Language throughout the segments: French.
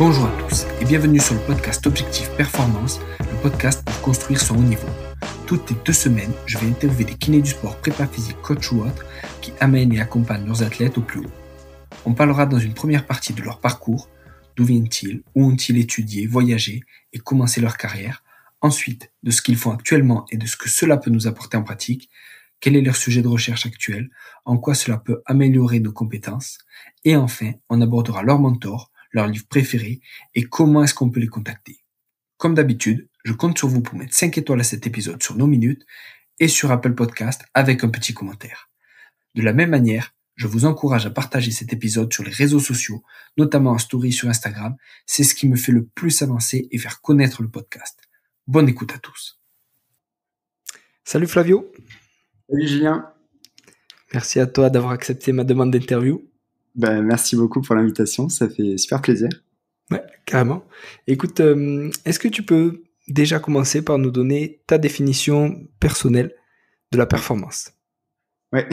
Bonjour à tous et bienvenue sur le podcast Objectif Performance, le podcast pour construire son haut niveau. Toutes les 2 semaines, je vais interviewer des kinés du sport, prépa physique, coach ou autres qui amènent et accompagnent leurs athlètes au plus haut. On parlera dans une première partie de leur parcours, d'où viennent-ils, où ont-ils étudié, voyagé et commencé leur carrière, ensuite de ce qu'ils font actuellement et de ce que cela peut nous apporter en pratique, quel est leur sujet de recherche actuel, en quoi cela peut améliorer nos compétences, et enfin, on abordera leur mentor, leur livre préféré et comment est-ce qu'on peut les contacter. Comme d'habitude, je compte sur vous pour mettre 5 étoiles à cet épisode sur nos minutes et sur Apple Podcast avec un petit commentaire. De la même manière, je vous encourage à partager cet épisode sur les réseaux sociaux, notamment en story sur Instagram. C'est ce qui me fait le plus avancer et faire connaître le podcast. Bonne écoute à tous. Salut Flavio. Salut Julien. Merci à toi d'avoir accepté ma demande d'interview. Merci beaucoup pour l'invitation, ça fait super plaisir. Ouais, carrément. Écoute, est-ce que tu peux déjà commencer par nous donner ta définition personnelle de la performance ? Ouais,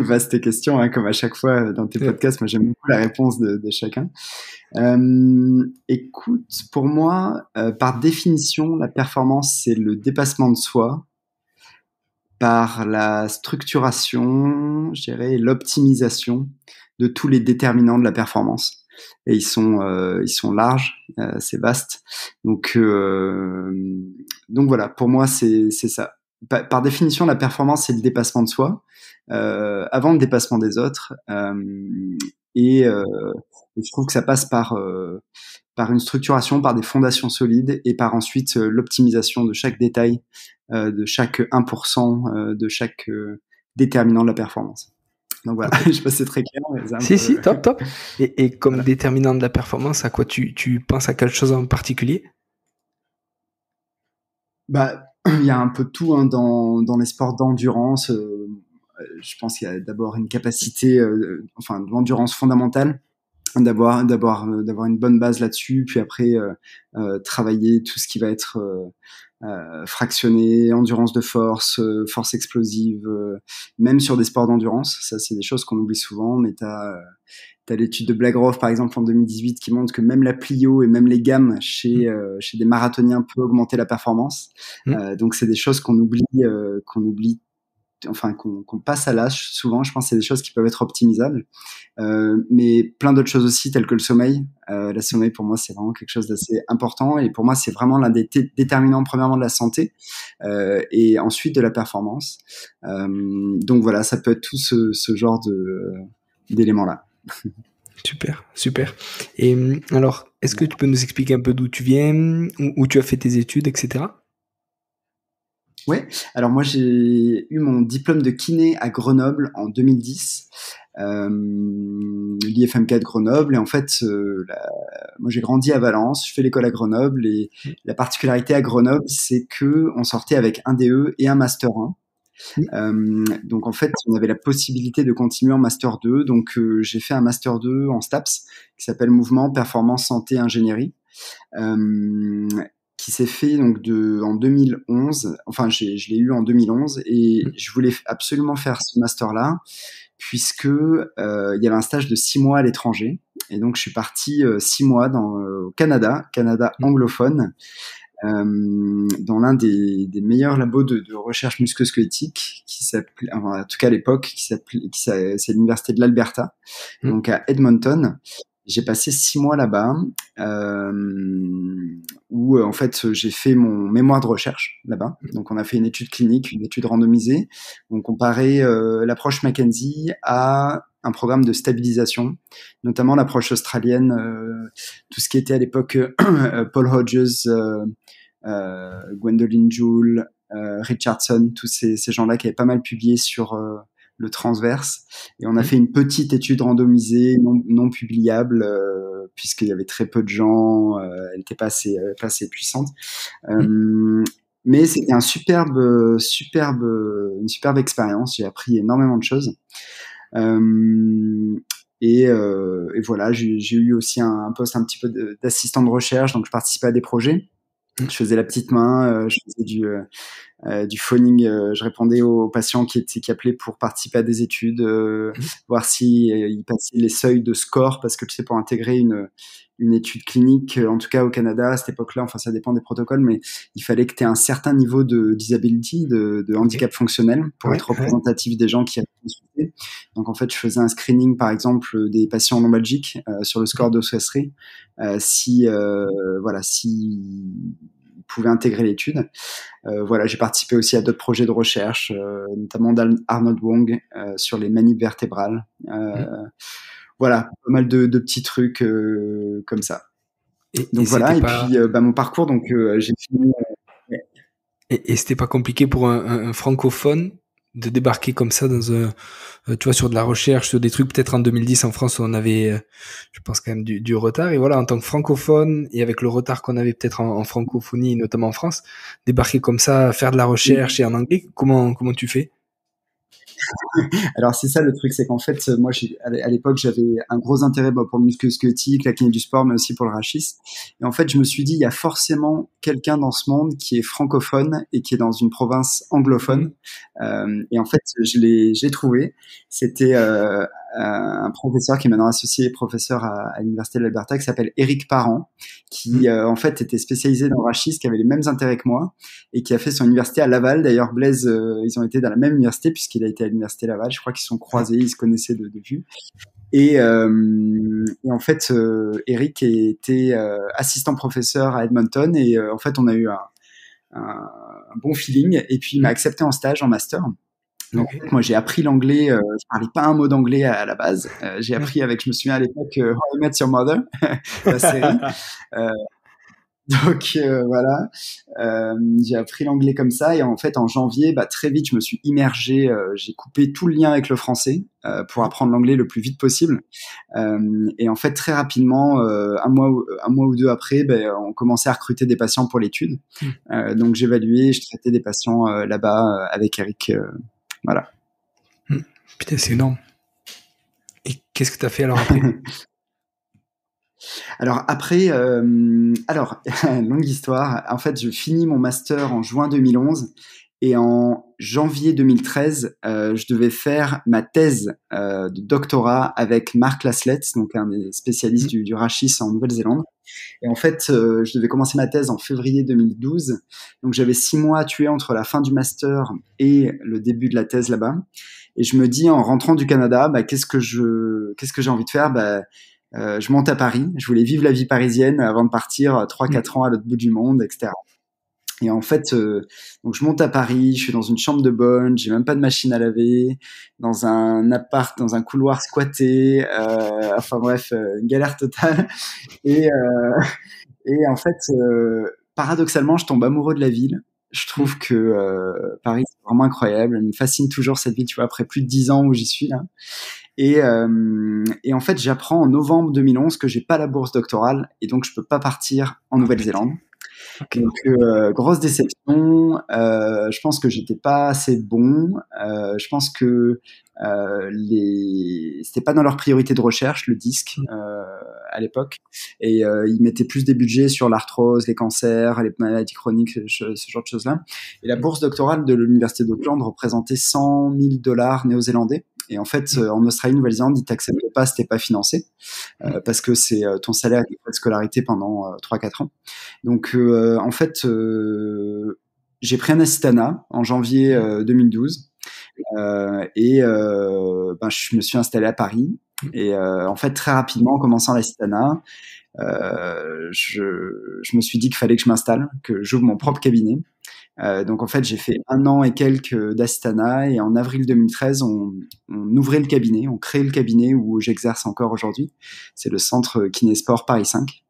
vaste question, hein, comme à chaque fois dans tes podcasts. Moi, j'aime beaucoup la réponse de chacun. Écoute, pour moi, par définition, la performance, c'est le dépassement de soi par la structuration, je dirais, et l'optimisation de tous les déterminants de la performance. Et ils sont larges, c'est vaste. Donc voilà, pour moi, c'est ça. Par définition, la performance, c'est le dépassement de soi, avant le dépassement des autres. Et je trouve que ça passe par une structuration, par des fondations solides et par ensuite l'optimisation de chaque détail, de chaque 1%, de chaque déterminant de la performance. Donc voilà, je sais pas si c'est très clair. Mais si, top. Et comme voilà. Déterminant de la performance, à quoi tu penses à quelque chose en particulier ? Il y a un peu de tout hein, dans les sports d'endurance. Je pense qu'il y a d'abord une capacité, de l'endurance fondamentale, d'avoir une bonne base là-dessus, puis après travailler tout ce qui va être fractionné, endurance de force, force explosive, même sur des sports d'endurance. Ça, c'est des choses qu'on oublie souvent, mais t'as l'étude de Blagrove, par exemple, en 2018, qui montre que même la plio et même les gammes chez des marathoniens peut augmenter la performance. Donc, c'est des choses qu'on oublie, qu'on passe à l'âge souvent. Je pense que c'est des choses qui peuvent être optimisables, mais plein d'autres choses aussi, telles que le sommeil. Le sommeil, pour moi, c'est vraiment quelque chose d'assez important, et pour moi, c'est vraiment l'un des déterminants, premièrement, de la santé, et ensuite de la performance. Donc voilà, ça peut être tout ce genre d'éléments-là. Super. Et alors, est-ce que tu peux nous expliquer un peu d'où tu viens, où tu as fait tes études, etc. Ouais, alors moi j'ai eu mon diplôme de kiné à Grenoble en 2010, l'IFMK de Grenoble, et en fait moi j'ai grandi à Valence, je fais l'école à Grenoble, et la particularité à Grenoble c'est que on sortait avec un DE et un Master 1. Donc en fait on avait la possibilité de continuer en Master 2, donc j'ai fait un Master 2 en STAPS qui s'appelle Mouvement, Performance, Santé, Ingénierie, qui s'est fait donc en 2011. Enfin, je l'ai eu en 2011 et je voulais absolument faire ce master-là puisque il y avait un stage de 6 mois à l'étranger, et donc je suis parti 6 mois au Canada anglophone, dans l'un des meilleurs labos de recherche musculo-squelettique qui s'appelait, en tout cas à l'époque, c'est l'université de l'Alberta, donc à Edmonton. J'ai passé 6 mois là-bas, où en fait j'ai fait mon mémoire de recherche là-bas. Donc on a fait une étude clinique, une étude randomisée. On comparait l'approche McKenzie à un programme de stabilisation, notamment l'approche australienne, tout ce qui était à l'époque Paul Hodges, Gwendolyn Joule, Richardson, tous ces gens-là qui avaient pas mal publié sur le transverse, et on a fait une petite étude randomisée non publiable, puisqu'il y avait très peu de gens, elle n'était pas assez puissante, mais c'était une superbe expérience. J'ai appris énormément de choses, et voilà, j'ai eu aussi un poste un petit peu d'assistant de recherche, donc je participais à des projets. Je faisais la petite main, je faisais du phoning, je répondais aux patients qui appelaient pour participer à des études, voir si ils passaient les seuils de score, parce que tu sais, pour intégrer une étude clinique, en tout cas au Canada à cette époque-là, enfin ça dépend des protocoles, mais il fallait que tu aies un certain niveau de disability, de handicap fonctionnel pour être représentatif des gens qui avaient consulté. Donc en fait, je faisais un screening par exemple des patients lombalgiques sur le score d'ossuacerie, si pouvaient intégrer l'étude. Voilà, j'ai participé aussi à d'autres projets de recherche, notamment d'Arnold Wong sur les manipes vertébrales. Voilà, pas mal de petits trucs comme ça. Donc voilà, et puis mon parcours, donc j'ai fini. Et c'était pas compliqué pour un francophone de débarquer comme ça dans tu vois, sur de la recherche, sur des trucs peut-être en 2010 en France où on avait, je pense quand même du retard. Et voilà, en tant que francophone et avec le retard qu'on avait peut-être en francophonie, notamment en France, débarquer comme ça, faire de la recherche et en anglais, comment tu fais? Alors c'est ça le truc, c'est qu'en fait moi à l'époque j'avais un gros intérêt pour le musculo-squelettique, la kiné du sport, mais aussi pour le rachis. Et en fait je me suis dit il y a forcément quelqu'un dans ce monde qui est francophone et qui est dans une province anglophone. Et en fait je l'ai trouvé. C'était un professeur qui est maintenant associé professeur à l'université de l'Alberta qui s'appelle Éric Parent, qui en fait était spécialisé dans le rachis, qui avait les mêmes intérêts que moi et qui a fait son université à Laval. D'ailleurs Blaise, ils ont été dans la même université puisqu'il a été à l'université Laval. Je crois qu'ils se sont croisés, ils se connaissaient de vue. Et en fait, Eric était assistant professeur à Edmonton et en fait, on a eu un bon feeling. Et puis, il m'a accepté en stage, en master. Donc, moi, j'ai appris l'anglais. Je parlais pas un mot d'anglais à la base. J'ai appris avec, je me souviens à l'époque, How I Met Your Mother, la série. Donc voilà, j'ai appris l'anglais comme ça et en fait en janvier, très vite je me suis immergé, j'ai coupé tout le lien avec le français pour apprendre l'anglais le plus vite possible. Et en fait très rapidement, un mois ou deux après, on commençait à recruter des patients pour l'étude. Donc j'évaluais, je traitais des patients là-bas avec Eric, voilà. Putain, c'est énorme. Et qu'est-ce que tu as fait alors après? Alors après, longue histoire. En fait, je finis mon master en juin 2011 et en janvier 2013, je devais faire ma thèse de doctorat avec Mark Laslett, donc un des spécialistes du rachis en Nouvelle-Zélande. Et en fait, je devais commencer ma thèse en février 2012. Donc j'avais 6 mois à tuer entre la fin du master et le début de la thèse là-bas. Et je me dis en rentrant du Canada, qu'est-ce que j'ai envie de faire? Je monte à Paris. Je voulais vivre la vie parisienne avant de partir 3-4 ans à l'autre bout du monde, etc. Et en fait, donc je monte à Paris, je suis dans une chambre de bonne, j'ai même pas de machine à laver, dans un appart, dans un couloir squatté, enfin bref, une galère totale. Et en fait, paradoxalement, je tombe amoureux de la ville. Je trouve que Paris, c'est vraiment incroyable. Elle me fascine toujours cette ville, tu vois, après plus de 10 ans où j'y suis là. Et en fait, j'apprends en novembre 2011 que j'ai pas la bourse doctorale et donc je peux pas partir en Nouvelle-Zélande. Okay. Donc grosse déception. Je pense que j'étais pas assez bon. Je pense que c'était pas dans leur priorité de recherche le disque à l'époque. Et ils mettaient plus des budgets sur l'arthrose, les cancers, les maladies chroniques, ce genre de choses-là. Et la bourse doctorale de l'université d'Auckland représentait $100,000 néo-zélandais. Et en fait, en Australie, Nouvelle-Zélande, ils t'acceptent pas si t'es pas financé, parce que c'est ton salaire et tes frais de scolarité pendant 3-4 ans. Donc, en fait, j'ai pris un assistana en janvier 2012, et je me suis installé à Paris. Et en fait, très rapidement, en commençant l'assistana, je me suis dit qu'il fallait que je m'installe, que j'ouvre mon propre cabinet. Donc en fait, j'ai fait 1 an et quelques d'assistana et en avril 2013, on ouvrait le cabinet, on créait le cabinet où j'exerce encore aujourd'hui. C'est le centre Kinésport Paris 5.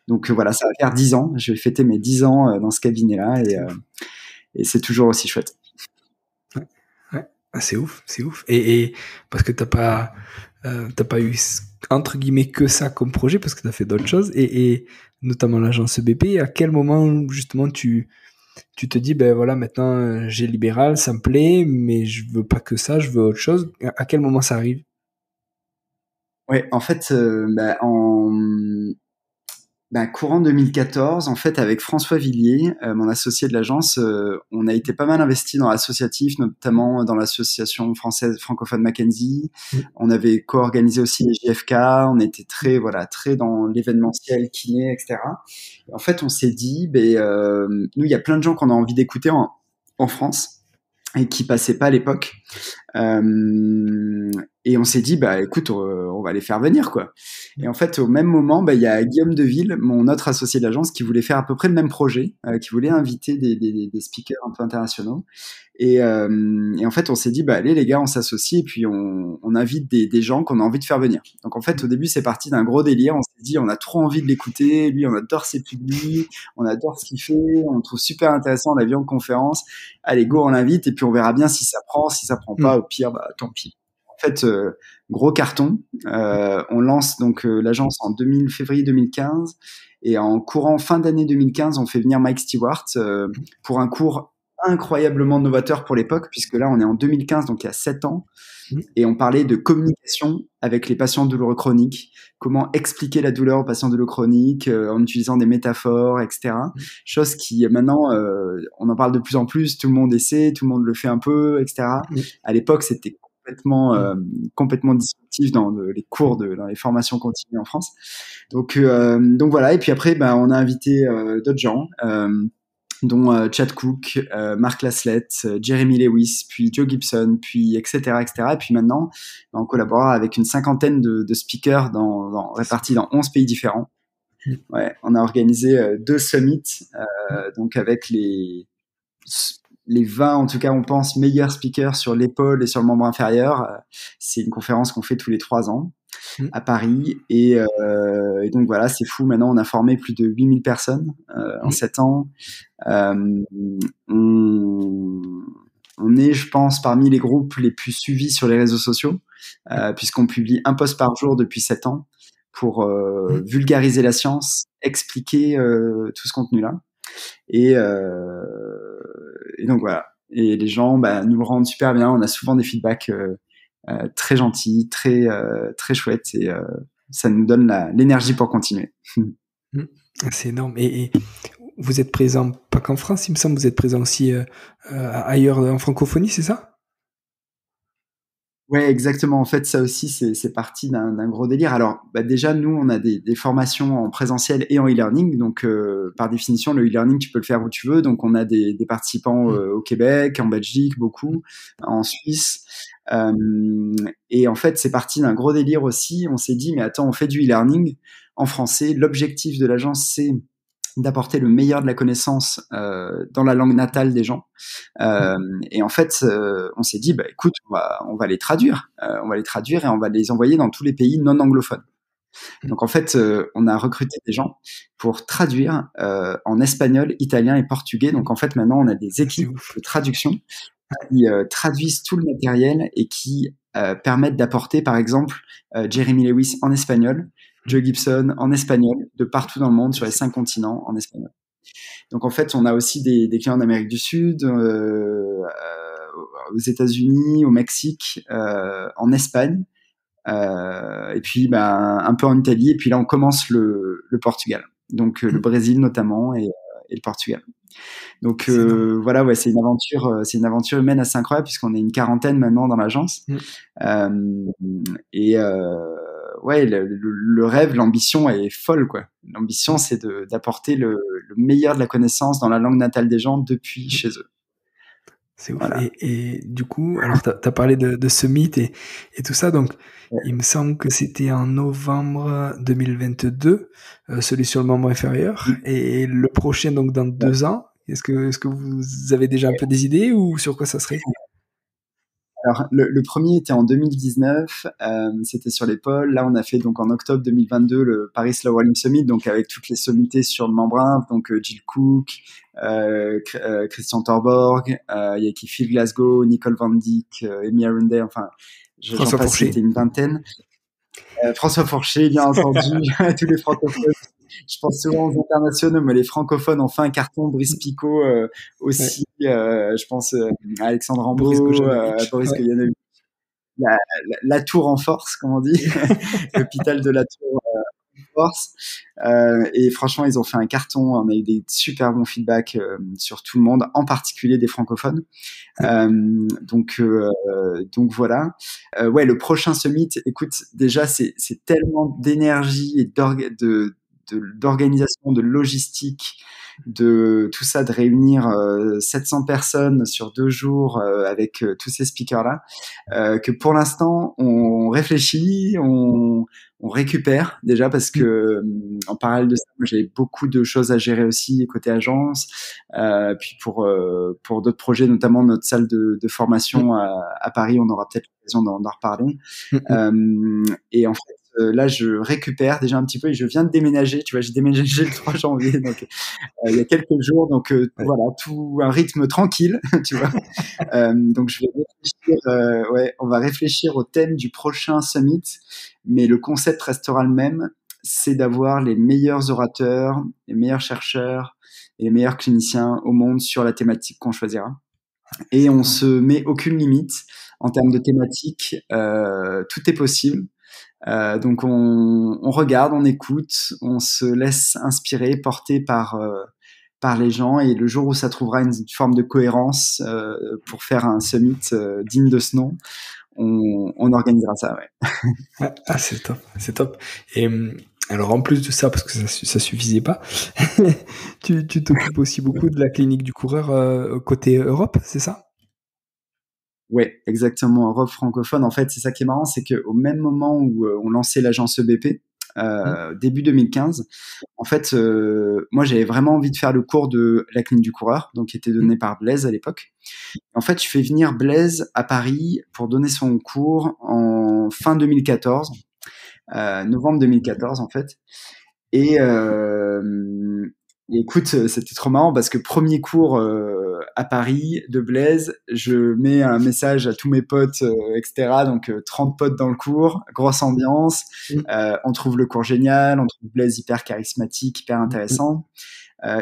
Donc voilà, ça va faire 10 ans. Je vais fêter mes 10 ans dans ce cabinet-là et c'est toujours aussi chouette. Ouais. Ah, c'est ouf. Et parce que t'as pas eu entre guillemets que ça comme projet, parce que t'as fait d'autres choses et notamment l'agence BP. À quel moment justement tu te dis voilà, maintenant j'ai libéral, ça me plaît, mais je veux pas que ça, je veux autre chose. À quel moment ça arrive? Ouais, en fait, Courant 2014, en fait, avec François Villiers, mon associé de l'agence, on a été pas mal investi dans l'associatif, notamment dans l'association française francophone Mackenzie. On avait co-organisé aussi les JFK. On était très dans l'événementiel, kiné, etc. Et en fait, on s'est dit, nous, il y a plein de gens qu'on a envie d'écouter en France et qui passaient pas à l'époque. Et on s'est dit, écoute, on va les faire venir, quoi. Et en fait, au même moment, il y a Guillaume Deville, mon autre associé de l'agence, qui voulait faire à peu près le même projet, qui voulait inviter des speakers un peu internationaux. Et en fait, on s'est dit, allez les gars, on s'associe et puis on invite des gens qu'on a envie de faire venir. Donc en fait, au début, c'est parti d'un gros délire. On s'est dit, on a trop envie de l'écouter. Lui, on adore ses publics, on adore ce qu'il fait, on le trouve super intéressant, la vision de conférence. Allez, go, on l'invite et puis on verra bien si ça prend. Si ça prend pas, au pire, tant pis. En fait, gros carton. On lance donc l'agence en février 2015 et en courant fin d'année 2015, on fait venir Mike Stewart pour un cours incroyablement novateur pour l'époque, puisque là, on est en 2015, donc il y a 7 ans, et on parlait de communication avec les patients douloureux chroniques, comment expliquer la douleur aux patients douloureux chroniques en utilisant des métaphores, etc. Chose qui, maintenant, on en parle de plus en plus, tout le monde essaie, tout le monde le fait un peu, etc. À l'époque, c'était complètement disruptif dans les cours dans les formations continues en France. Donc voilà. Et puis après, on a invité d'autres gens, dont Chad Cook, Mark Laslett, Jeremy Lewis, puis Joe Gibson, puis etc. Et puis maintenant, on collabore avec une 50aine de speakers répartis dans 11 pays différents. Ouais, on a organisé 2 summits, donc avec les 20, en tout cas, on pense, meilleurs speakers sur l'épaule et sur le membre inférieur. C'est une conférence qu'on fait tous les 3 ans à Paris. Et donc voilà, c'est fou. Maintenant, on a formé plus de 8000 personnes en 7 ans. On est, je pense, parmi les groupes les plus suivis sur les réseaux sociaux, puisqu'on publie un post par jour depuis 7 ans pour vulgariser la science, expliquer tout ce contenu-là. Et donc voilà. Et les gens nous le rendent super bien. On a souvent des feedbacks très gentils, très chouettes, et ça nous donne l'énergie pour continuer. C'est énorme. Et vous êtes présent pas qu'en France, il me semble, vous êtes présent aussi ailleurs en francophonie, c'est ça? Ouais, exactement. En fait, ça aussi, c'est parti d'un gros délire. Alors, déjà, nous, on a des formations en présentiel et en e-learning. Donc, par définition, le e-learning, tu peux le faire où tu veux. Donc, on a des participants au Québec, en Belgique, beaucoup, en Suisse. Et en fait, c'est parti d'un gros délire aussi. On s'est dit, mais attends, on fait du e-learning en français. L'objectif de l'agence, c'est d'apporter le meilleur de la connaissance dans la langue natale des gens. Et en fait, on s'est dit, écoute, on va les traduire. On va les traduire et on va les envoyer dans tous les pays non anglophones. Donc en fait, on a recruté des gens pour traduire en espagnol, italien et portugais. Donc en fait, maintenant, on a des équipes de traduction qui traduisent tout le matériel et qui permettent d'apporter, par exemple, Jeremy Lewis en espagnol, Joe Gibson en espagnol, de partout dans le monde, sur les 5 continents en espagnol. Donc en fait, on a aussi des clients d'Amérique du Sud, aux États-Unis, au Mexique, en Espagne, et puis un peu en Italie, et puis là on commence le Portugal, donc le Brésil notamment, et le Portugal. Donc voilà, ouais, c'est une aventure humaine assez incroyable, puisqu'on est une 40aine maintenant dans l'agence. Ouais, le rêve, l'ambition est folle, quoi. L'ambition, c'est d'apporter le meilleur de la connaissance dans la langue natale des gens depuis chez eux. C'est ouf. Voilà. Et du coup, alors t'as parlé de ce mythe et tout ça, donc il me semble que c'était en novembre 2022, celui sur le membre inférieur, et le prochain donc dans 2 ans. Est-ce que vous avez déjà un peu des idées, ou sur quoi ça serait? Alors, le premier était en 2019, c'était sur l'épaule. Là, on a fait donc en octobre 2022 le Paris Slow Rolling Summit, donc avec toutes les sommités sur le membrane, donc Jill Cook, Christian Torborg, il y a qui Phil Glasgow, Nicole Van Dyck, Amy Arundel, enfin, François Fourchet. C'était une vingtaine. François Fourchet, bien entendu, tous les francophones. Je pense souvent aux internationaux, mais les francophones ont fait un carton. Brice Picot aussi. Je pense à Alexandre Rambaud, Boris Kojanovic. La tour en force, comme on dit. L'hôpital de la tour en force. Et franchement, ils ont fait un carton. On a eu des super bons feedbacks sur tout le monde, en particulier des francophones. Donc voilà. Ouais, le prochain summit, écoute, déjà, c'est tellement d'énergie et d'organisation, de logistique, de tout ça, de réunir 700 personnes sur 2 jours avec tous ces speakers-là, que pour l'instant, on réfléchit, on récupère déjà parce que en parallèle de ça, moi, j'avais beaucoup de choses à gérer aussi côté agence, puis pour d'autres projets, notamment notre salle de formation à Paris, on aura peut-être l'occasion d'en reparler. Et en fait, là, je récupère déjà un petit peu et je viens de déménager. Tu vois, j'ai déménagé le 3 janvier, donc il y a quelques jours. Donc voilà, tout un rythme tranquille, tu vois. Donc je vais réfléchir. Ouais, on va réfléchir au thème du prochain summit, mais le concept restera le même. C'est d'avoir les meilleurs orateurs, les meilleurs chercheurs et les meilleurs cliniciens au monde sur la thématique qu'on choisira. Et on se met aucune limite en termes de thématique. Tout est possible. Donc on regarde, on écoute, on se laisse inspirer, porter par les gens, et le jour où ça trouvera une forme de cohérence pour faire un summit digne de ce nom, on organisera ça. Ouais. Ah, c'est top. Et alors en plus de ça, parce que ça suffisait pas, tu t'occupes aussi beaucoup de la clinique du coureur côté Europe, c'est ça? Ouais, exactement. Europe francophone, en fait, c'est ça qui est marrant, c'est qu'au même moment où on lançait l'agence EBP, début 2015, en fait, moi, j'avais vraiment envie de faire le cours de la clinique du coureur, donc qui était donné par Blaise à l'époque. En fait, je fais venir Blaise à Paris pour donner son cours en fin 2014, novembre 2014, en fait. Et écoute, c'était trop marrant parce que premier cours à Paris de Blaise, je mets un message à tous mes potes, etc. Donc 30 potes dans le cours, grosse ambiance. On trouve le cours génial, on trouve Blaise hyper charismatique, hyper intéressant.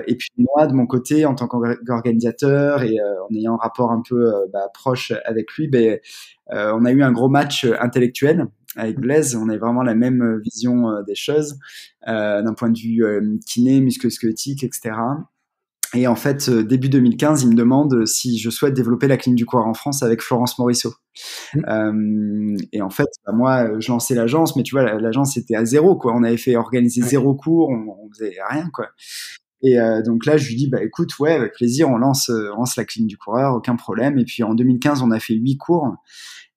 Et puis moi, de mon côté, en tant qu'organisateur et en ayant un rapport un peu proche avec lui, on a eu un gros match intellectuel avec Blaise. On avait vraiment la même vision des choses d'un point de vue kiné, musculo-squelettique, etc. Et en fait, début 2015, il me demande si je souhaite développer la clinique du coureur en France avec Florence Morisseau. Et en fait, moi, je lançais l'agence, mais tu vois, l'agence était à zéro, quoi. On avait fait organiser 0 cours, on faisait rien, quoi. Et donc là, je lui dis, écoute, ouais, avec plaisir, on lance la clinique du coureur, aucun problème. Et puis en 2015, on a fait 8 cours.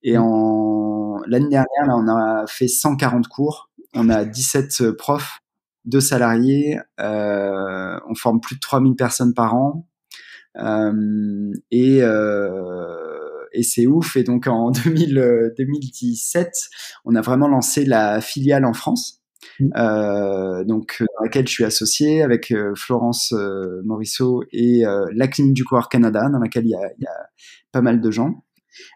Et l'année dernière, là, on a fait 140 cours. On a 17 profs, 2 salariés. On forme plus de 3000 personnes par an. Et c'est ouf. Et donc en 2017, on a vraiment lancé la filiale en France. Donc dans laquelle je suis associé avec Florence Morisseau et la clinique du coureur Canada, dans laquelle il y a pas mal de gens.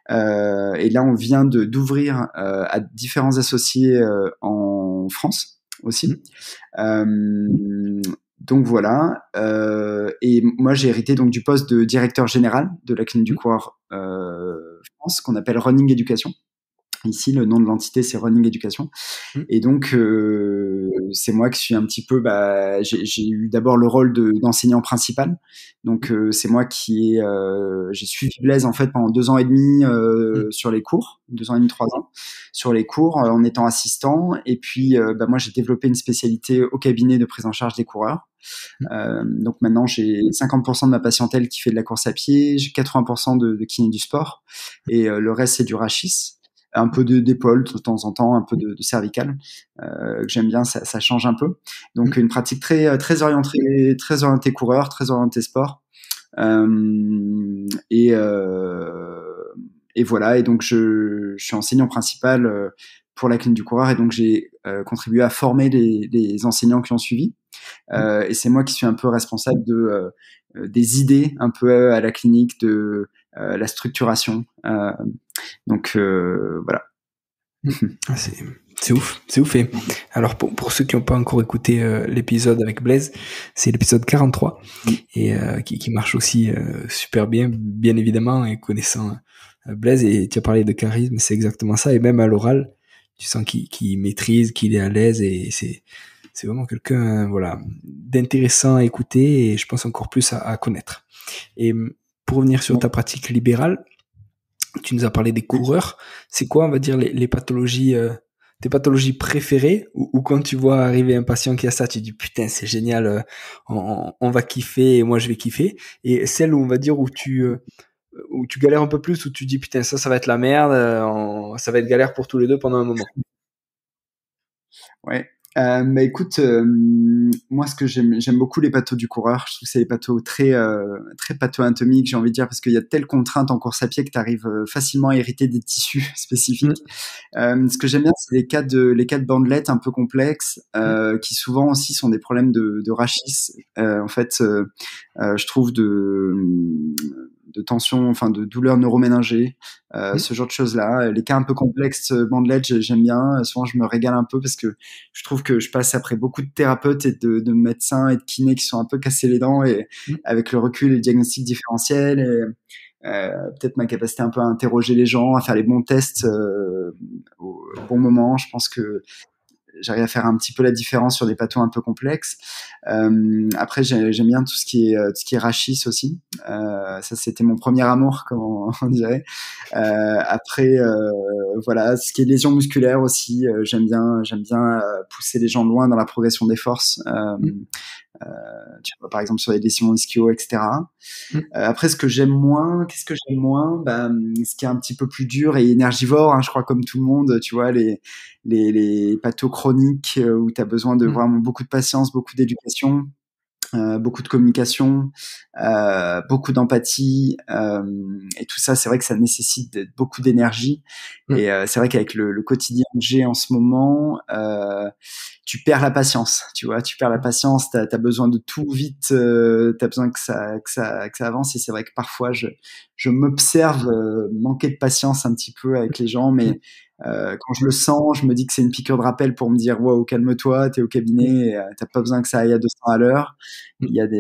Et là, on vient d'ouvrir à différents associés en France aussi. Donc voilà. Et moi, j'ai hérité donc du poste de directeur général de la clinique du coureur France, qu'on appelle Running Education. Ici, le nom de l'entité, c'est Running Education. Et donc, c'est moi qui suis un petit peu... j'ai eu d'abord le rôle d'enseignant principal. Donc, c'est moi qui j'ai suivi Blaise, en fait, pendant 2 ans et demi sur les cours. 2 ans et demi, 3 ans. Sur les cours, en étant assistant. Et puis, moi, j'ai développé une spécialité au cabinet de prise en charge des coureurs. Donc maintenant, j'ai 50% de ma patientèle qui fait de la course à pied. J'ai 80% de kiné du sport. Et le reste, c'est du rachis. Un peu d'épaule de temps en temps, un peu de cervical, que j'aime bien, ça change un peu. Donc une pratique très orientée coureur, très orientée sport. Et voilà. Et donc je suis enseignant principal pour la clinique du coureur, et donc j'ai contribué à former les enseignants qui ont suivi. Et c'est moi qui suis un peu responsable des idées un peu à la clinique, de la structuration. Donc voilà. C'est ouf. Et alors pour ceux qui n'ont pas encore écouté l'épisode avec Blaise, c'est l'épisode 43 et qui marche aussi super bien évidemment, et connaissant Blaise, et tu as parlé de charisme, c'est exactement ça. Et même à l'oral, tu sens qu'il maîtrise, qu'il est à l'aise, et c'est vraiment quelqu'un, voilà, d'intéressant à écouter et je pense encore plus à connaître. Et pour revenir sur ta pratique libérale, tu nous as parlé des coureurs. C'est quoi, on va dire, les pathologies, tes pathologies préférées ou quand tu vois arriver un patient qui a ça, tu dis putain, c'est génial, on va kiffer et moi je vais kiffer. Et celle où on va dire où tu galères un peu plus, où tu dis putain, ça va être la merde, ça va être galère pour tous les deux pendant un moment. Ouais. Bah écoute, moi ce que j'aime beaucoup les pathos du coureur. Je trouve que c'est des pathos très patho-anatomiques, j'ai envie de dire, parce qu'il y a telle contrainte en course à pied que tu arrives facilement à hériter des tissus spécifiques. Ce que j'aime bien, c'est les cas de bandelettes un peu complexes, qui souvent aussi sont des problèmes de rachis. En fait, je trouve de tension, enfin de douleurs neuroméningées, ce genre de choses-là. Les cas un peu complexes, bandelettes, j'aime bien. Souvent, je me régale un peu parce que je trouve que je passe après beaucoup de thérapeutes et de médecins et de kinés qui sont un peu cassés les dents et avec le recul et le diagnostic différentiel et peut-être ma capacité un peu à interroger les gens, à faire les bons tests au bon moment. Je pense que j'arrive à faire un petit peu la différence sur des pathos un peu complexes. Après, j'aime bien tout ce qui est rachis aussi. Ça, c'était mon premier amour, comme on dirait. Après, voilà, ce qui est lésions musculaires aussi, j'aime bien pousser les gens loin dans la progression des forces. Tu vois, par exemple sur les lésions ischio, etc. Après, qu'est-ce que j'aime moins, bah, ce qui est un petit peu plus dur et énergivore, hein, je crois comme tout le monde, tu vois, les pathos chroniques où tu as besoin de vraiment beaucoup de patience, beaucoup d'éducation, beaucoup de communication, beaucoup d'empathie, et tout ça, c'est vrai que ça nécessite beaucoup d'énergie. Et c'est vrai qu'avec le quotidien que j'ai en ce moment, tu perds la patience, tu vois, t'as besoin de tout vite, t'as besoin que ça avance. Et c'est vrai que parfois je m'observe manquer de patience un petit peu avec les gens, mais quand je le sens, je me dis que c'est une piqûre de rappel pour me dire wow, calme-toi, t'es au cabinet, et, t'as pas besoin que ça aille à 200 à l'heure.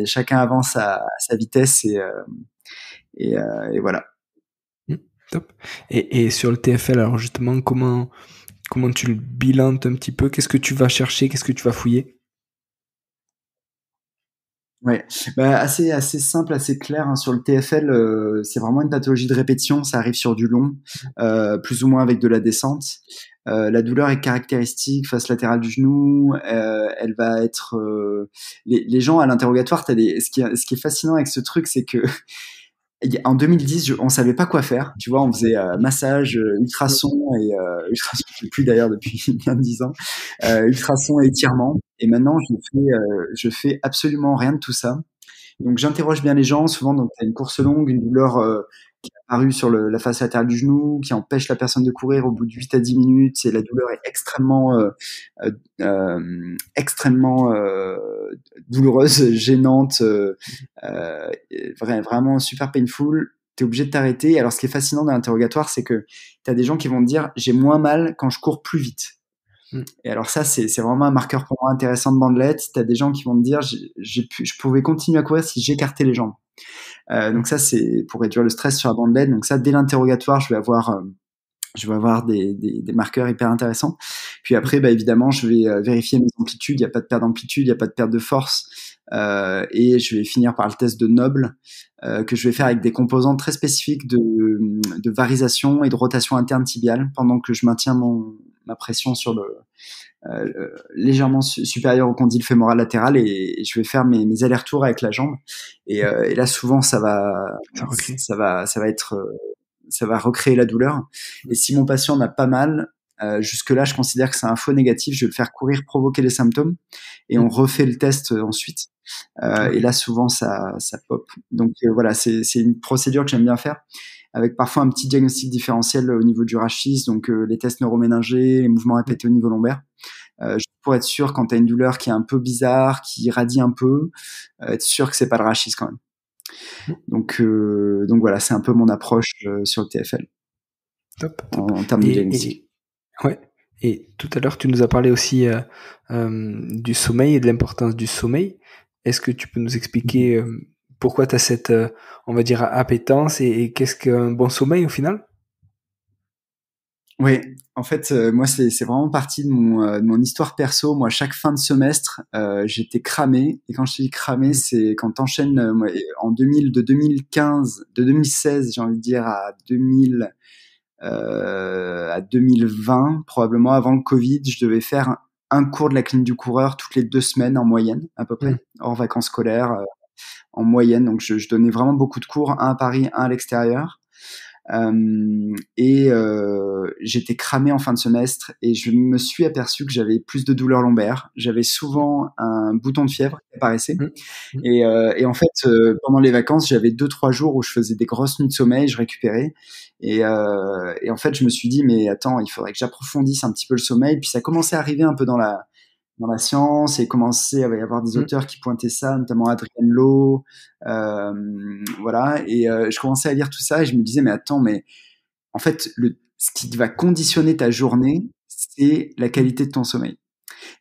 Chacun avance à sa vitesse et voilà. Top. Et sur le TFL, alors justement, comment tu le bilantes un petit peu? Qu'est-ce que tu vas chercher? Qu'est-ce que tu vas fouiller? Ouais, bah assez simple, assez clair, hein. Sur le TFL, c'est vraiment une pathologie de répétition. Ça arrive sur du long, plus ou moins avec de la descente. La douleur est caractéristique, face latérale du genou. Elle va être les gens à l'interrogatoire. Ce qui est fascinant avec ce truc, c'est que en 2010, on savait pas quoi faire. Tu vois, on faisait massage, ultrason et ultrason, je sais plus d'ailleurs depuis bien 10 ans, ultrason et étirement. Et maintenant, je fais absolument rien de tout ça. Donc, j'interroge bien les gens. Souvent, donc, t'as une course longue, une douleur qui est apparue sur la face latérale du genou, qui empêche la personne de courir au bout de 8 à 10 minutes. Et la douleur est extrêmement douloureuse, gênante, vraiment super painful. T'es obligé de t'arrêter. Alors, ce qui est fascinant dans l'interrogatoire, c'est que t'as des gens qui vont te dire j'ai moins mal quand je cours plus vite. Et alors ça, c'est vraiment un marqueur pour moi intéressant de bandelette. T'as des gens qui vont te dire je pouvais continuer à courir si j'écartais les jambes. Donc ça, c'est pour réduire le stress sur la bandelette. Donc ça, dès l'interrogatoire, je vais avoir des marqueurs hyper intéressants. Puis après, bah, évidemment, je vais vérifier mes amplitudes. Il n'y a pas de perte d'amplitude, il n'y a pas de perte de force. Et je vais finir par le test de Noble, que je vais faire avec des composantes très spécifiques de varisation et de rotation interne tibiale pendant que je maintiens ma pression sur légèrement supérieure au condyle fémoral latéral, et je vais faire mes allers-retours avec la jambe. Et là, souvent, ça va recréer la douleur. Et si mon patient n'a pas mal, jusque-là, je considère que c'est un faux négatif. Je vais le faire courir, provoquer les symptômes, et on refait le test ensuite. Et là, souvent, ça pop. Donc voilà, c'est une procédure que j'aime bien faire, avec parfois un petit diagnostic différentiel au niveau du rachis, donc les tests neuroméningés, les mouvements répétés au niveau lombaire, juste pour être sûr, quand tu as une douleur qui est un peu bizarre, qui irradie un peu, être sûr que c'est pas le rachis quand même. Donc voilà, c'est un peu mon approche sur le TFL. Top. En termes de diagnostic. Ouais. Et tout à l'heure, tu nous as parlé aussi du sommeil et de l'importance du sommeil. Est-ce que tu peux nous expliquer pourquoi tu as cette, on va dire, appétence et qu'est-ce qu'un bon sommeil au final? Oui, en fait, moi, c'est vraiment partie de mon histoire perso. Moi, chaque fin de semestre, j'étais cramé. Et quand je dis cramé, Mm. c'est quand t'enchaînes en 2000, de 2015, de 2016, j'ai envie de dire, à 2020, probablement avant le Covid, je devais faire un cours de la clinique du coureur toutes les 2 semaines en moyenne, à peu Mm. près, hors vacances scolaires, en moyenne. Donc, je donnais vraiment beaucoup de cours, un à Paris, un à l'extérieur. J'étais cramé en fin de semestre et je me suis aperçu que j'avais plus de douleurs lombaires. J'avais souvent un bouton de fièvre qui apparaissait. Mm. Mm. Et en fait, pendant les vacances, j'avais 2-3 jours où je faisais des grosses nuits de sommeil, je récupérais. Et en fait, je me suis dit, mais attends, il faudrait que j'approfondisse un petit peu le sommeil. Puis ça commençait à arriver un peu dans la science et commençait à y avoir des Mm. auteurs qui pointaient ça, notamment Adrienne Lowe, voilà. Je commençais à lire tout ça et je me disais, mais attends, mais en fait, ce qui va conditionner ta journée, c'est la Mm. qualité de ton sommeil.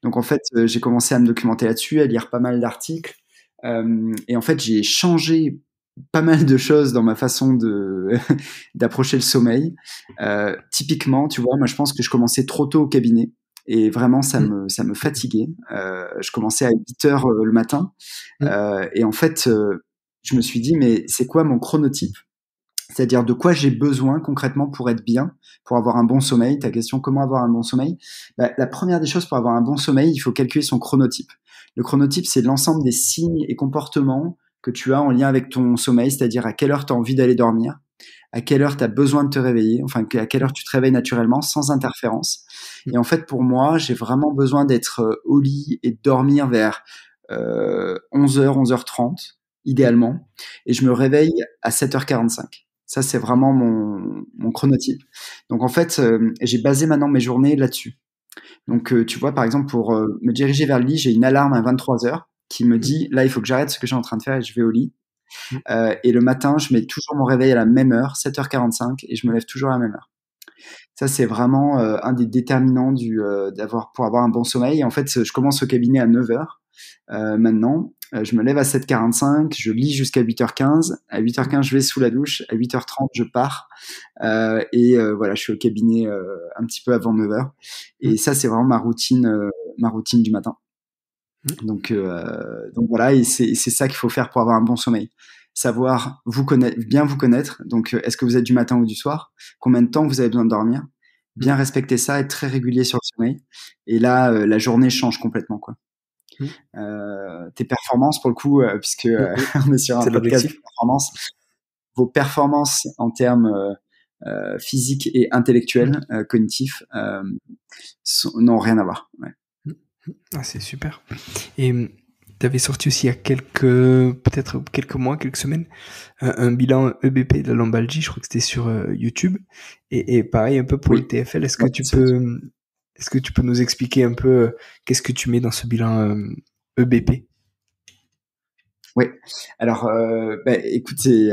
Donc en fait, j'ai commencé à me documenter là-dessus, à lire pas mal d'articles, et en fait, j'ai changé pas mal de choses dans ma façon de d'approcher le sommeil. Typiquement, tu vois, moi, je pense que je commençais trop tôt au cabinet et vraiment, Mm. ça me fatiguait. Je commençais à 8 heures le matin, Mm. et en fait, je me suis dit, mais c'est quoi mon chronotype? C'est-à-dire de quoi j'ai besoin concrètement pour être bien, pour avoir un bon sommeil. Ta question, comment avoir un bon sommeil? Bah, la première des choses pour avoir un bon sommeil, il faut calculer son chronotype. Le chronotype, c'est l'ensemble des signes et comportements que tu as en lien avec ton sommeil, c'est-à-dire à quelle heure tu as envie d'aller dormir, à quelle heure tu as besoin de te réveiller, enfin à quelle heure tu te réveilles naturellement, sans interférence. Mm. Et en fait, pour moi, j'ai vraiment besoin d'être au lit et de dormir vers 11h, 11h30, Mm. idéalement, et je me réveille à 7h45. Ça, c'est vraiment mon chronotype. Donc en fait, j'ai basé maintenant mes journées là-dessus. Donc tu vois, par exemple, pour me diriger vers le lit, j'ai une alarme à 23h qui me Mm. dit, là, il faut que j'arrête ce que je suis en train de faire et je vais au lit. Mm. Et le matin, je mets toujours mon réveil à la même heure, 7h45, et je me lève toujours à la même heure. Ça, c'est vraiment un des déterminants pour avoir un bon sommeil. Et en fait, je commence au cabinet à 9h maintenant. Je me lève à 7h45, je lis jusqu'à 8h15. À 8h15, je vais sous la douche. À 8h30, je pars. Voilà, je suis au cabinet un petit peu avant 9h. Mm. Et ça, c'est vraiment ma routine du matin. Mm. Donc voilà, et c'est ça qu'il faut faire pour avoir un bon sommeil. Savoir vous connaître, bien vous connaître. Donc, est-ce que vous êtes du matin ou du soir? Combien de temps vous avez besoin de dormir? Bien Mm. respecter ça, être très régulier sur le sommeil. Et là, la journée change complètement, quoi. Mm. Tes performances, pour le coup, puisque Mm. Mm. on est sur un C'est podcast de l'objectif. performance, vos performances en termes physiques et Mm. intellectuels, cognitifs, n'ont rien à voir. Ouais. Mm. Ah, c'est super. Et tu avais sorti aussi il y a peut-être quelques mois, quelques semaines, un bilan EBP de la lombalgie, je crois que c'était sur YouTube. Et pareil, un peu pour le Oui. TFL, Ouais, est-ce que tu peux nous expliquer un peu qu'est-ce que tu mets dans ce bilan EBP? Oui. Alors, écoute, c'est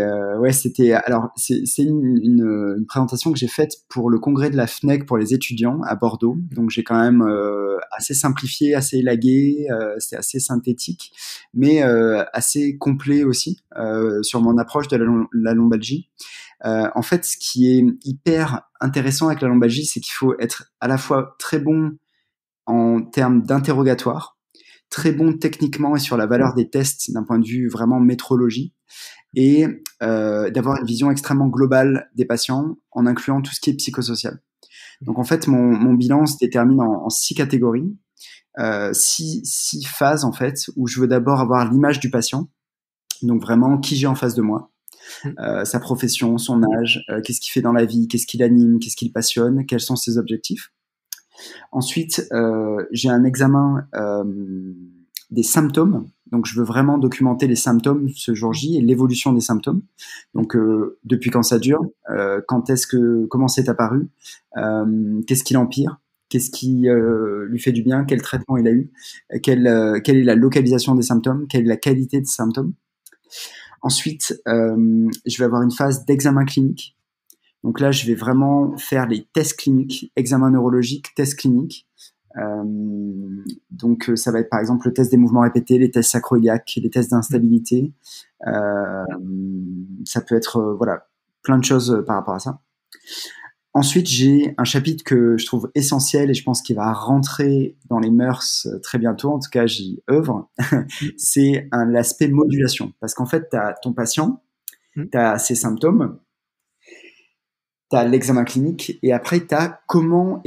une présentation que j'ai faite pour le congrès de la FNEC pour les étudiants à Bordeaux. Donc j'ai quand même assez simplifié, assez élagué, c'est assez synthétique, mais assez complet aussi sur mon approche de la lombalgie. En fait, ce qui est hyper intéressant avec la lombalgie, c'est qu'il faut être à la fois très bon en termes d'interrogatoire, très bon techniquement et sur la valeur des tests d'un point de vue vraiment métrologie, et d'avoir une vision extrêmement globale des patients en incluant tout ce qui est psychosocial. Donc en fait, mon bilan se détermine en 6 catégories, 6 phases en fait, où je veux d'abord avoir l'image du patient, donc vraiment qui j'ai en face de moi, Mm. sa profession, son âge, qu'est-ce qu'il fait dans la vie, qu'est-ce qui l'anime, qu'est-ce qui le passionne, quels sont ses objectifs. Ensuite, j'ai un examen des symptômes. Donc, je veux vraiment documenter les symptômes ce jour J et l'évolution des symptômes. Donc, depuis quand ça dure, comment c'est apparu, qu'est-ce qui l'empire, qu'est-ce qui lui fait du bien, quel traitement il a eu, quelle est la localisation des symptômes, quelle est la qualité des symptômes. Ensuite, je vais avoir une phase d'examen clinique. Donc là, je vais vraiment faire les tests cliniques, examens neurologiques, tests cliniques. Donc ça va être par exemple le test des mouvements répétés, les tests sacro-iliaques, les tests d'instabilité. Ça peut être voilà plein de choses par rapport à ça. Ensuite, j'ai un chapitre que je trouve essentiel et je pense qu'il va rentrer dans les mœurs très bientôt. En tout cas, j'y œuvre. C'est l'aspect modulation. Parce qu'en fait, tu as ton patient, tu as ses symptômes, tu as l'examen clinique et après, tu as comment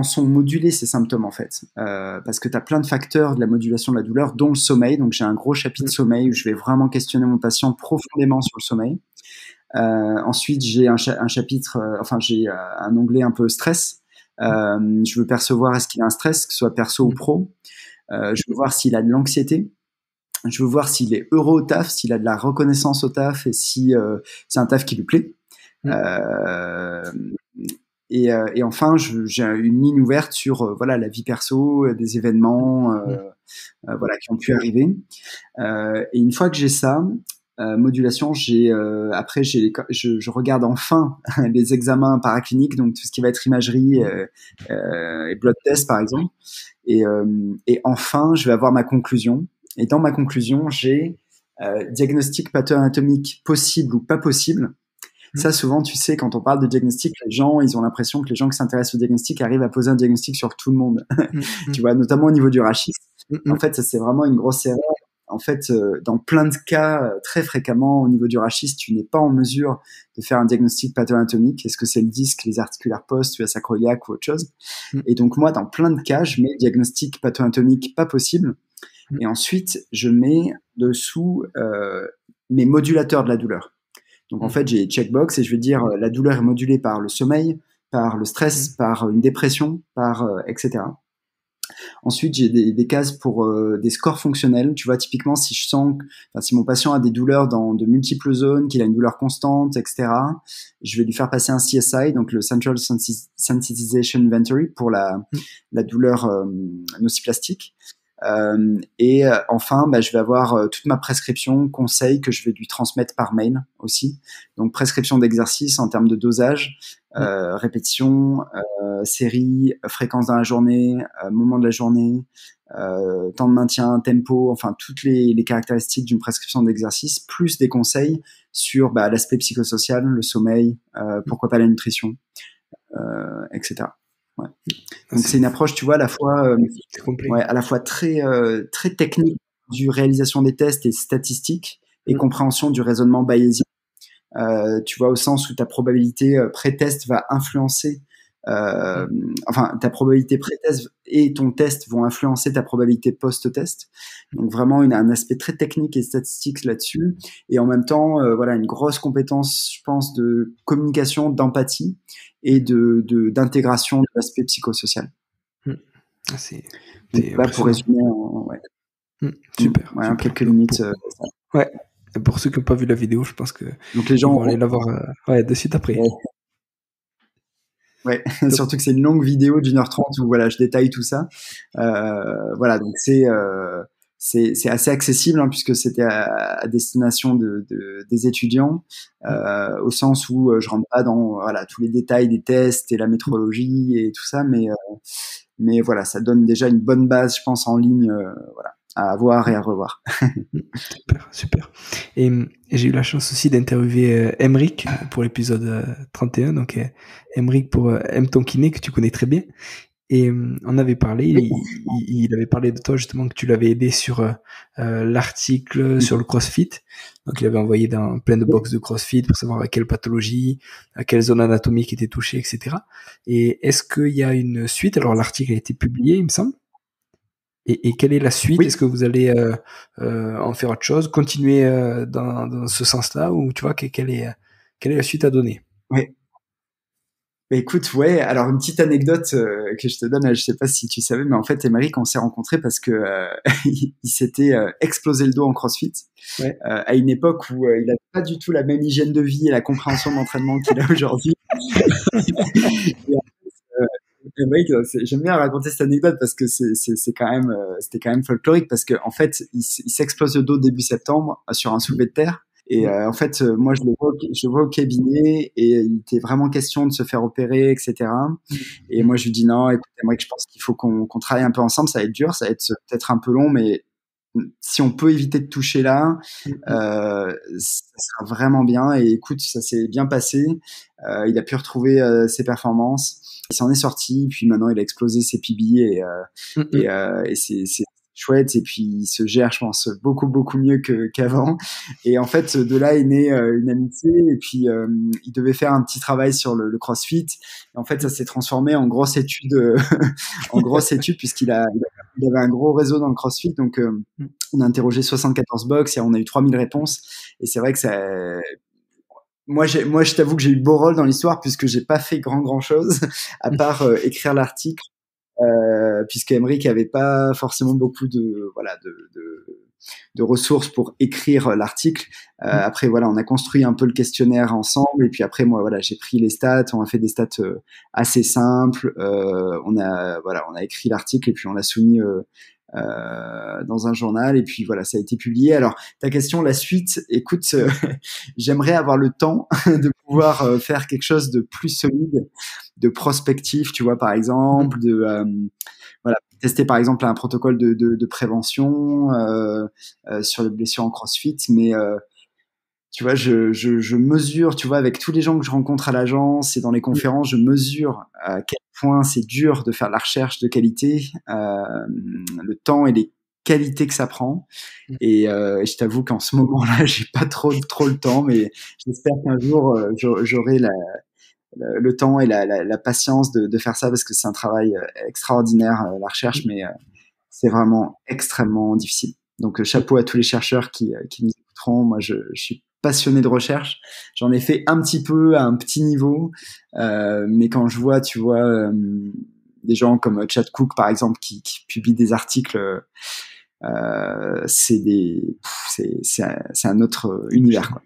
sont modulés ces symptômes en fait. Parce que tu as plein de facteurs de la modulation de la douleur, dont le sommeil. Donc, j'ai un gros chapitre sommeil où je vais vraiment questionner mon patient profondément sur le sommeil. Ensuite, j'ai un chapitre, j'ai un onglet un peu stress. Je veux percevoir est-ce qu'il a un stress, que ce soit perso ou pro. Je veux voir s'il a de l'anxiété. Je veux voir s'il est heureux au taf, s'il a de la reconnaissance au taf et si c'est un taf qui lui plaît. Et enfin, j'ai une ligne ouverte sur la vie perso, des événements qui ont pu arriver. Et une fois que j'ai ça, modulation, après je regarde enfin les examens paracliniques, donc tout ce qui va être imagerie et blood test par exemple. Et enfin, je vais avoir ma conclusion. Et dans ma conclusion, j'ai diagnostic patho-anatomique possible ou pas possible. Ça, souvent, tu sais, quand on parle de diagnostic, les gens, ils ont l'impression que les gens qui s'intéressent au diagnostic arrivent à poser un diagnostic sur tout le monde. Tu vois, notamment au niveau du rachis. En fait, ça, c'est vraiment une grosse erreur. En fait, dans plein de cas, très fréquemment, au niveau du rachis, tu n'es pas en mesure de faire un diagnostic patho-anatomique. Est-ce que c'est le disque, les articulaires postes, la sacroiliaque ou autre chose? Et donc, moi, dans plein de cas, je mets diagnostic patho-anatomique pas possible. Et ensuite, je mets dessous mes modulateurs de la douleur. Donc, en fait, j'ai checkbox et je vais dire la douleur est modulée par le sommeil, par le stress, par une dépression, etc. Ensuite, j'ai des cases pour des scores fonctionnels. Tu vois, typiquement, si mon patient a des douleurs dans de multiples zones, qu'il a une douleur constante, etc., je vais lui faire passer un CSI, donc le Central Sensitization Inventory, pour la douleur nociplastique. Et enfin, je vais avoir toute ma prescription, conseil que je vais lui transmettre par mail aussi. Donc prescription d'exercice en termes de dosage, répétition, série, fréquence dans la journée, moment de la journée, temps de maintien, tempo, enfin toutes les caractéristiques d'une prescription d'exercice, plus des conseils sur l'aspect psychosocial, le sommeil, pourquoi pas la nutrition, etc. Ouais. Donc c'est une approche, tu vois, à la fois très technique du réalisation des tests et statistique et compréhension du raisonnement bayésien. Tu vois, au sens où ta probabilité pré-test va influencer ta probabilité pré-test et ton test vont influencer ta probabilité post-test. Donc vraiment un aspect très technique et statistique là-dessus. Et en même temps, une grosse compétence, je pense, de communication, d'empathie et d'intégration de l'aspect psychosocial. Là, pour résumer, super. En quelques minutes. Ouais. Pour ceux qui n'ont pas vu la vidéo, je pense que donc les gens vont aller la voir de suite après. Ouais, surtout que c'est une longue vidéo d'1h30 où je détaille tout ça. Donc c'est assez accessible puisque c'était à destination des étudiants, au sens où je rentre pas dans tous les détails des tests et la métrologie et tout ça, mais ça donne déjà une bonne base, je pense, en ligne, à voir et à revoir. Super. Et j'ai eu la chance aussi d'interviewer Emric pour l'épisode 31. Donc Emric pour Aime ton kiné, que tu connais très bien. Et on avait parlé, il avait parlé de toi justement, que tu l'avais aidé sur l'article sur le CrossFit. Donc il avait envoyé dans plein de box de CrossFit pour savoir à quelle pathologie, à quelle zone anatomique était touchée, etc. Et est-ce qu'il y a une suite? Alors l'article a été publié, il me semble. Et quelle est la suite? Est-ce que vous allez en faire autre chose, continuer dans ce sens-là, ou tu vois quelle est la suite à donner? Oui. Écoute, alors une petite anecdote que je te donne, je sais pas si tu savais, mais en fait, Emric, on s'est rencontrés parce que il s'était explosé le dos en CrossFit à une époque où il n'avait pas du tout la même hygiène de vie et la compréhension de l'entraînement qu'il a aujourd'hui. Emric, j'aime bien raconter cette anecdote parce que c'était quand même folklorique, parce que en fait, il s'explose le dos début septembre sur un soulevé de terre. Et en fait, moi, je le vois au cabinet et il était vraiment question de se faire opérer, etc. Et moi, je lui dis non, écoute, Emric, je pense qu'il faut qu'on travaille un peu ensemble. Ça va être dur, ça va être peut-être un peu long, mais si on peut éviter de toucher là, ça sera vraiment bien. Et écoute, ça s'est bien passé. Il a pu retrouver ses performances. Il s'en est sorti. Puis maintenant, il a explosé ses PB et c'est chouette. Et puis, il se gère, je pense, beaucoup mieux qu'avant. Et en fait, de là est née une amitié. Et puis, il devait faire un petit travail sur le CrossFit. Et en fait, ça s'est transformé en grosse étude, puisqu'il avait un gros réseau dans le CrossFit. Donc, on a interrogé 74 box et on a eu 3000 réponses. Et c'est vrai que ça, moi, je t'avoue que j'ai eu beau rôle dans l'histoire puisque j'ai pas fait grand chose à part écrire l'article, puisque Emric avait pas forcément beaucoup de ressources pour écrire l'article. Après, voilà, on a construit un peu le questionnaire ensemble. Et puis après, moi, voilà, j'ai pris les stats. On a fait des stats assez simples. On a écrit l'article et puis on l'a soumis dans un journal. Et puis voilà, ça a été publié. Alors, ta question, la suite, écoute, j'aimerais avoir le temps de pouvoir faire quelque chose de plus solide, de prospectif, tu vois, par exemple, voilà, tester par exemple un protocole de prévention sur les blessures en CrossFit, mais tu vois, je mesure, tu vois, avec tous les gens que je rencontre à l'agence et dans les conférences, je mesure à quel point c'est dur de faire de la recherche de qualité, le temps et les qualités que ça prend. Et je t'avoue qu'en ce moment-là, j'ai pas trop le temps, mais j'espère qu'un jour j'aurai le temps et la patience de faire ça parce que c'est un travail extraordinaire, la recherche, mais c'est vraiment extrêmement difficile. Donc chapeau à tous les chercheurs qui nous écouteront. Moi, je suis passionné de recherche. J'en ai fait un petit peu à un petit niveau, mais quand je vois, tu vois, des gens comme Chad Cook, par exemple, qui publient des articles, c'est un autre univers, quoi.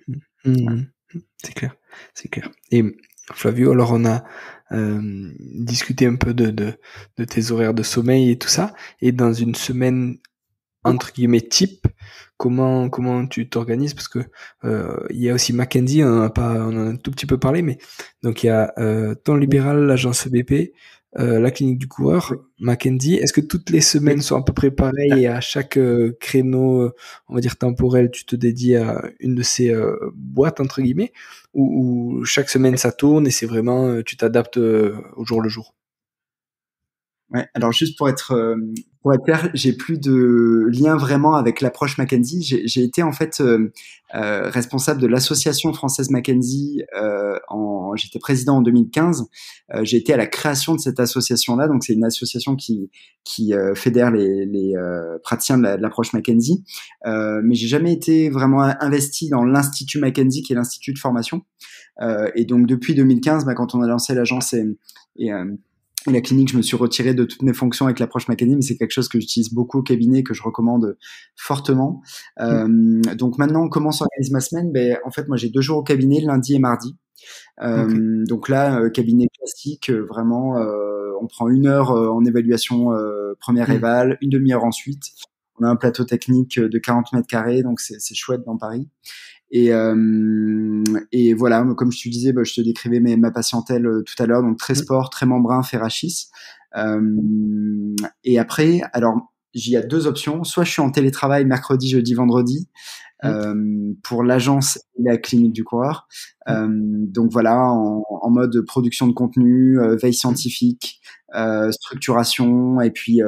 C'est clair. Et Flavio, alors on a discuté un peu de tes horaires de sommeil et tout ça, et dans une semaine entre guillemets type, comment tu t'organises, parce que il y a aussi Mackenzie, on en a un tout petit peu parlé, mais donc il y a Temps Libéral, l'agence BP, la clinique du coureur, Mackenzie. Est-ce que toutes les semaines sont à peu près pareilles et à chaque créneau, on va dire temporel, tu te dédies à une de ces boîtes entre guillemets, ou chaque semaine ça tourne et c'est vraiment tu t'adaptes au jour le jour? Ouais, alors juste pour être clair, j'ai plus de lien vraiment avec l'approche Mackenzie. J'ai été en fait responsable de l'association française Mackenzie. J'étais président en 2015. J'ai été à la création de cette association-là. Donc c'est une association qui fédère les praticiens de l'approche Mackenzie. Mais j'ai jamais été vraiment investi dans l'institut Mackenzie, qui est l'institut de formation. Et donc depuis 2015, quand on a lancé l'agence et la clinique, je me suis retiré de toutes mes fonctions avec l'approche Mackenzie, mais c'est quelque chose que j'utilise beaucoup au cabinet, que je recommande fortement. Donc maintenant, comment s'organise ma semaine? En fait, moi, j'ai 2 jours au cabinet, lundi et mardi. Donc là, cabinet classique, vraiment, on prend 1 heure en évaluation première éval, une demi-heure ensuite. On a un plateau technique de 40 mètres carrés, donc c'est chouette dans Paris. Et voilà, comme je te disais, je te décrivais ma patientèle tout à l'heure, donc très sport, très membrin, ferrachis. Et après, alors, il y a 2 options. Soit je suis en télétravail mercredi, jeudi, vendredi, pour l'agence et la clinique du coureur. Donc voilà, en mode production de contenu, veille scientifique, structuration, et puis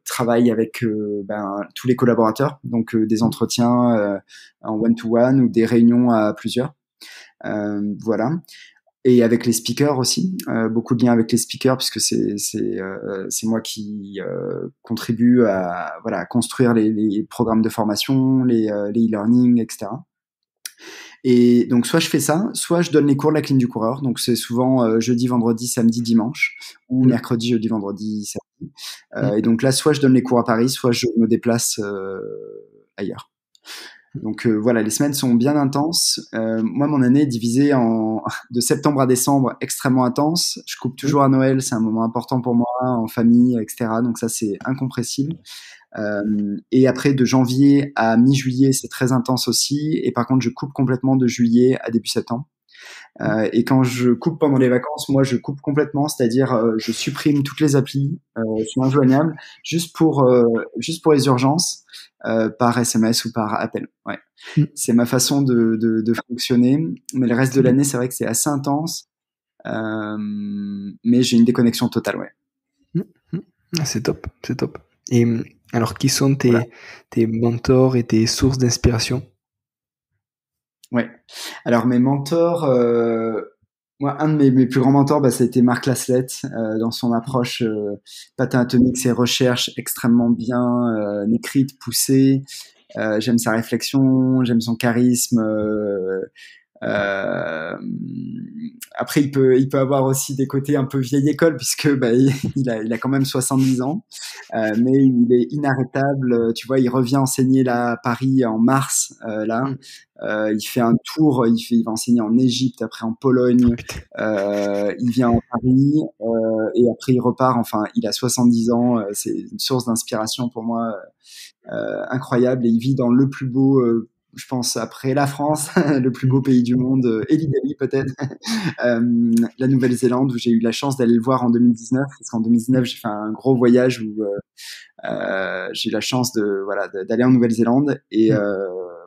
travail avec tous les collaborateurs, donc des entretiens en one-to-one ou des réunions à plusieurs. Voilà. Et avec les speakers aussi, beaucoup de liens avec les speakers, puisque c'est moi qui contribue à construire les programmes de formation, les e-learning, etc. Et donc soit je fais ça, soit je donne les cours de la clinique du coureur. Donc c'est souvent jeudi, vendredi, samedi, dimanche, ou mercredi, jeudi, vendredi, samedi. Et donc là, soit je donne les cours à Paris, soit je me déplace ailleurs. Donc voilà, les semaines sont bien intenses. Moi, mon année est divisée de septembre à décembre, extrêmement intense. Je coupe toujours à Noël, c'est un moment important pour moi, en famille, etc. Donc ça, c'est incompressible. Et après, de janvier à mi-juillet, c'est très intense aussi. Et par contre, je coupe complètement de juillet à début septembre. Et quand je coupe pendant les vacances, moi je coupe complètement, c'est-à-dire je supprime toutes les applis, je suis injoignable juste pour les urgences par SMS ou par appel. Ouais, c'est ma façon de fonctionner. Mais le reste de l'année, c'est vrai que c'est assez intense, mais j'ai une déconnexion totale. Ouais. C'est top, c'est top. Et alors, qui sont Voilà. tes mentors et tes sources d'inspiration? Ouais. Alors mes mentors, moi un de mes plus grands mentors, bah, ça a été Marc Laslett dans son approche patin atomique, ses recherches extrêmement bien écrites, poussées. J'aime sa réflexion, j'aime son charisme. Euh, Après, il peut avoir aussi des côtés un peu vieille école puisque bah, il a quand même 70 ans, mais il est inarrêtable. Tu vois, il revient enseigner là à Paris en mars. Il fait un tour, il va enseigner en Égypte, après en Pologne. Il vient en Paris et après il repart. Enfin, il a 70 ans. C'est une source d'inspiration pour moi incroyable et il vit dans le plus beau. Je pense après la France, le plus beau pays du monde, et l'Italie peut-être, la Nouvelle-Zélande où j'ai eu la chance d'aller le voir en 2019, parce qu'en 2019 j'ai fait un gros voyage où j'ai eu la chance d'aller en Nouvelle-Zélande et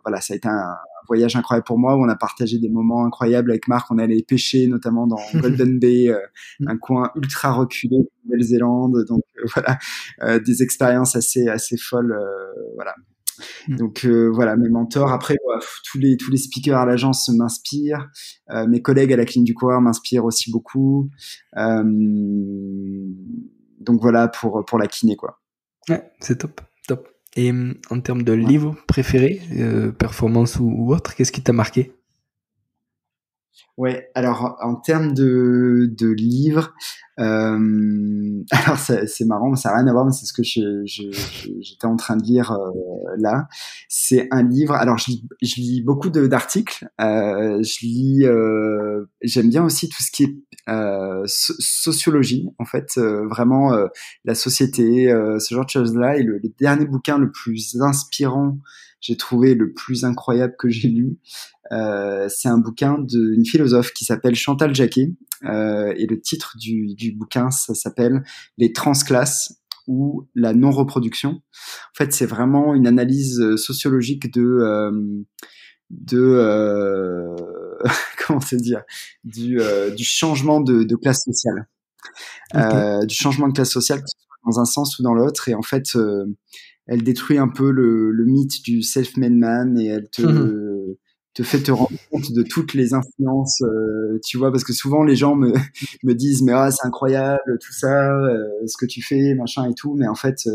voilà, ça a été un voyage incroyable pour moi où on a partagé des moments incroyables avec Marc. On est allé pêcher notamment dans Golden Bay, un coin ultra reculé de Nouvelle-Zélande, donc voilà, des expériences assez folles, voilà. Donc voilà, mes mentors. Après, tous les speakers à l'agence m'inspirent. Mes collègues à la clinique du coureur m'inspirent aussi beaucoup. Donc voilà pour la kiné, quoi. Ouais, c'est top, top. Et en termes de livres préférés, performance ou autre, qu'est-ce qui t'a marqué? Ouais, alors en termes de livres, alors c'est marrant, ça n'a rien à voir, mais c'est ce que j'étais en train de lire là. C'est un livre. Alors je lis beaucoup d'articles. J'aime bien aussi tout ce qui est sociologie, en fait, vraiment la société, ce genre de choses-là. Et le dernier bouquin le plus inspirant, j'ai trouvé le plus incroyable que j'ai lu. C'est un bouquin d'une philosophe qui s'appelle Chantal Jacquet et le titre du bouquin, ça s'appelle Les transclasses ou la non-reproduction. En fait, c'est vraiment une analyse sociologique de comment se dire, du changement de classe sociale, du changement de classe sociale, que ce soit dans un sens ou dans l'autre. Et en fait, elle détruit un peu le mythe du self-made man et elle te fait te rendre compte de toutes les influences, tu vois, parce que souvent les gens me disent mais c'est incroyable tout ça, ce que tu fais, machin et tout, mais en fait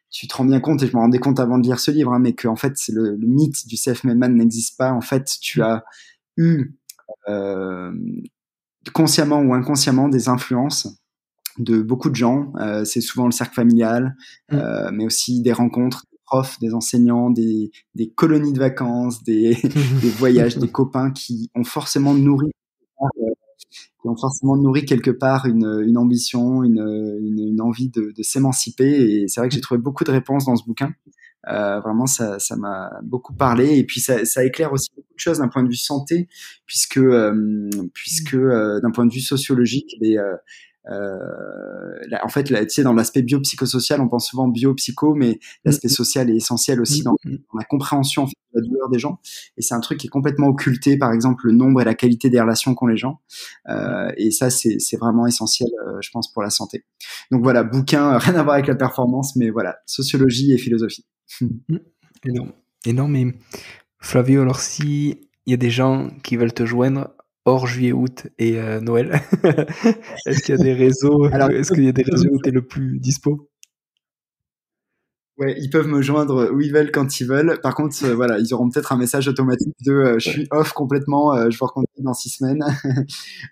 tu te rends bien compte, et je me rendais compte avant de lire ce livre, mais que en fait c'est le mythe du self-made man n'existe pas. En fait, tu as eu consciemment ou inconsciemment des influences de beaucoup de gens. C'est souvent le cercle familial, mais aussi des rencontres, des profs, des enseignants, des colonies de vacances, des voyages, des copains qui ont forcément nourri quelque part une ambition, une envie de s'émanciper. Et c'est vrai que j'ai trouvé beaucoup de réponses dans ce bouquin. Vraiment, ça m'a beaucoup parlé. Et puis ça éclaire aussi beaucoup de choses d'un point de vue santé, puisque d'un point de vue sociologique, en fait, là, tu sais, dans l'aspect biopsychosocial, on pense souvent biopsycho, mais l'aspect social est essentiel aussi dans la compréhension en fait, de la douleur des gens. Et c'est un truc qui est complètement occulté, par exemple, le nombre et la qualité des relations qu'ont les gens. Et ça, c'est vraiment essentiel, je pense, pour la santé. Donc voilà, bouquin, rien à voir avec la performance, mais voilà, sociologie et philosophie. Énorme. Énorme. Et Flavio, alors si il y a des gens qui veulent te joindre hors juillet, août et Noël, est-ce qu'il y a des réseaux, où tu es le plus dispo? Ouais, ils peuvent me joindre où ils veulent, quand ils veulent. Par contre, voilà, ils auront peut-être un message automatique de je suis off complètement, je vous recontacte dans 6 semaines.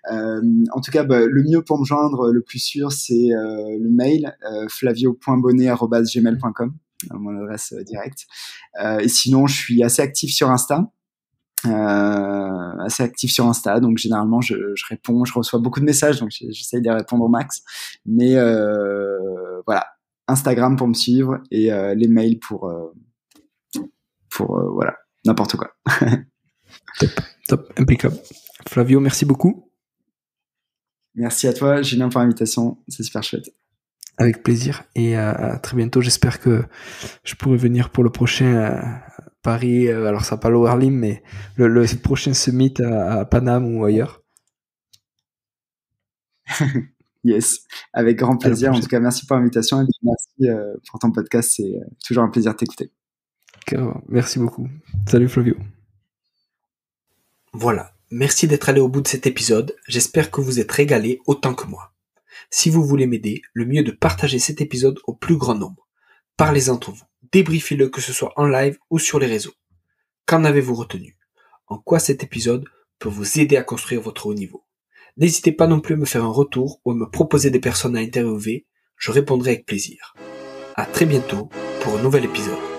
En tout cas, le mieux pour me joindre, le plus sûr, c'est le mail flavio.bonnet@gmail.com, mon adresse directe. Et sinon, je suis assez actif sur Insta. Donc généralement je réponds, je reçois beaucoup de messages, donc j'essaye de répondre au max. Mais voilà, Instagram pour me suivre et les mails pour voilà, n'importe quoi. Top, impeccable. Flavio, merci beaucoup. Merci à toi, Julien, pour l'invitation. C'est super chouette. Avec plaisir. Et à très bientôt. J'espère que je pourrai venir pour le prochain Paris. Alors, ça n'a pas l'Overlim, mais le prochain summit à Paname ou ailleurs. Yes, avec grand plaisir. En tout cas, merci pour l'invitation et puis merci pour ton podcast. C'est toujours un plaisir de t'écouter. Merci beaucoup. Salut Flavio. Voilà, merci d'être allé au bout de cet épisode. J'espère que vous êtes régalés autant que moi. Si vous voulez m'aider, le mieux est de partager cet épisode au plus grand nombre. Parlez-en entre vous, débriefez-le que ce soit en live ou sur les réseaux. Qu'en avez-vous retenu? En quoi cet épisode peut vous aider à construire votre haut niveau? N'hésitez pas non plus à me faire un retour ou à me proposer des personnes à interviewer, je répondrai avec plaisir. À très bientôt pour un nouvel épisode.